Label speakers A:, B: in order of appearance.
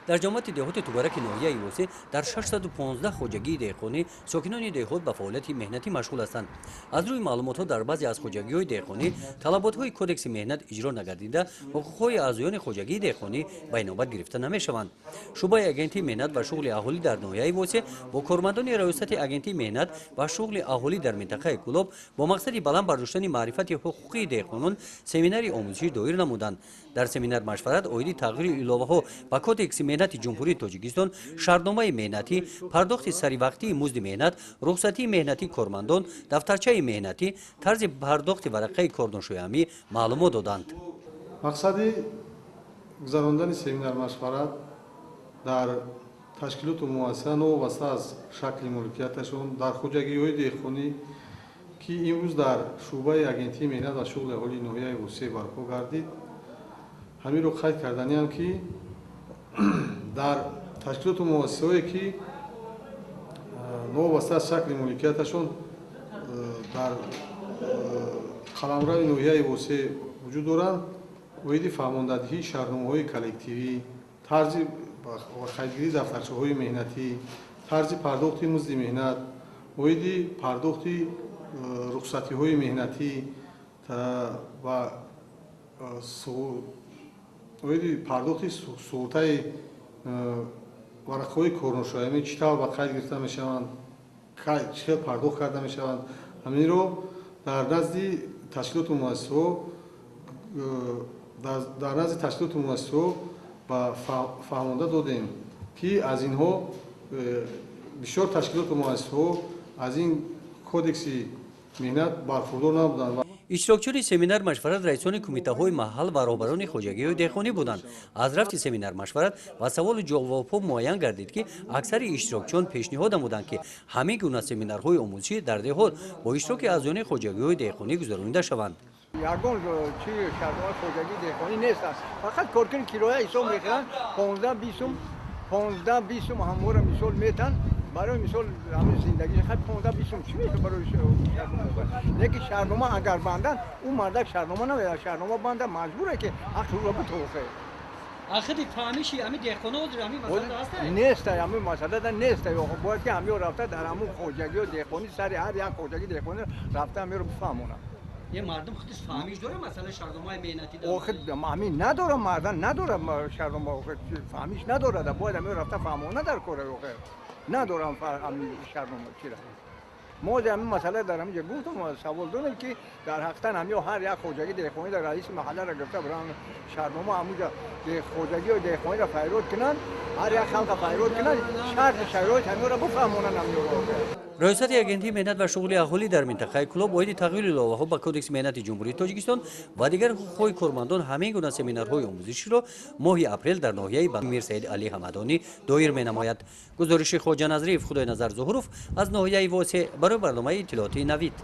A: дар ҷамоати деҳоти тубараки ноҳияи восеъ дар 615 хоҷагии деҳқонӣ сокинони деҳот ба фаъолияти меҳнатӣ машғул ҳастанд. Аз рӯи маълумотҳо дар баъзе аз хоҷагиҳои деҳқонӣ талаботҳои кодекси меҳнат иҷро нагардида ҳуқуқҳои аъзоёни хоҷагии деҳқонӣ ба инобат гирифта намешаванд. шуъбаи агентии меҳнат ва шуғли аҳолӣ дар ноҳияи восеъ бо кормандони раёсати агентии меҳнат ва шуғли аҳолӣ дар минтақаи Кӯлоб бо мақсади баланд бардоштани маърифати ҳуқуқии деҳқонон семинари омӯзишӣ доир намуданд. дар семинар машварат оиди тағйири иловаҳо ба кодекси меҳнати ҷумҳурии Тоҷикистон, шартномаи меҳнатӣ, пардохти саривақтии музди меҳнат, рухсатии меҳнатии кормандон, дафтарчаи меҳнатӣ, тарзи пардохти варақаи корношоямӣ маълумот доданд.
B: мақсади гузарондани семинар машварат дар ташкилоту муассиса новобаста аз шакли мулкияташон дар хоҷагиҳои деҳқонӣ ки имрӯз дар шуъбаи агентии меҳнат ва шуғли аҳолии ноҳияи восеъ барпо гардид, ҳаминро қайд карданиам ки дар ташкилоту муассисаҳое ки новобаста аз шакли мулкияташон дар қаламрави ноҳияи восеъ вуҷуд доранд, оиди фаҳмондадиҳии шартномаҳои коллективӣ, тарзи қайдгирии дафтарчаҳои меҳнатӣ, тарзи пардохти музди меҳнат, оиди пардохти рухсатиҳои меҳнатӣ ва оиди пардохти суғуртаи варақаҳои корношоямӣ чӣ тавр ба қайд гирифта мешаванд, чӣ хел пардохт карда мешаванд, ҳаминро дар назди ташкилоту муассисаҳо ба фаҳмонда додем ки аз инҳо бисёр ташкилоту муассисаҳо аз ин кодекси меҳнат бархурдор набуданд.
A: иштирокчиёни семинар машварат раисони кумитаҳои маҳал ва роҳбарони хоҷагиҳои деҳқонӣ буданд. аз рафти семинар машварат ва саволу ҷавобҳо муайян гардид ки аксари иштирокчиён пешниҳод намуданд ки ҳамин гуна семинарҳои омӯзишӣ дар деҳот бо иштироки аъзоёни хоҷагиҳои деҳқонӣ гузаронида шаванд.
C: ягон чи шартномаи хоҷагии деҳқонӣ нест аст. Фақат коркини кироя ҳисоб мекунанд 15-20 сум ҳамвора мисол метан барои мисол ҳамин зиндагӣ хат 15-20 сум чӣ мешавад барои шартнома. Лекин шартнома агар банданд ӯ мардак шартнома намедиҳад, шартнома банда маҷбуре ки ҳаққро битофе.
A: ахири фаҳмиши ҳамин деҳқона ҳозир ҳамин масъала аст?
C: Нест, ҳамин масъала нест. Бояд ки ҳамин рафта дар ҳамин хоҷагиҳо деҳқонӣ сари ҳар як хоҷагӣ деҳқонӣ рафта ҳаминро бифаҳмонад.
A: یه مردم خودش فهمیش داره مثلا شهردارای مهنتی
C: آخه همین نداره مردان نداره شهردار فهمیش نداره باید همین رفته فهمانه در کاره آخه ندارم همین شهردار چی را ما همین مسئله در همینجا گفتم سوال دارم که در حقیقت همین هر یک خوجگی دهقانی در رئیس محله را گرفته برای شهردار همونجا خوجگی و دهقانی را فیروز کنن هر یک خلق فیروز کنن شرط شرایط همین را بفهمونن همین را
A: раёсати агентии меҳнат ва шуғли аҳолӣ дар минтақаи Кӯлоб оиди тағйири иловаҳо ба кодекси меҳнати ҷумҳурии Тоҷикистон ва дигар ҳуқуқҳои кормандон ҳамин гуна семинарҳои омӯзиширо моҳи апрел дар ноҳияи Мир Саид Али Ҳамадонӣ доир менамояд. гузориши Хоҷа Назриев, Худойназар Зуҳуров аз ноҳияи Восеъ барои барномаи иттилоотии Навид.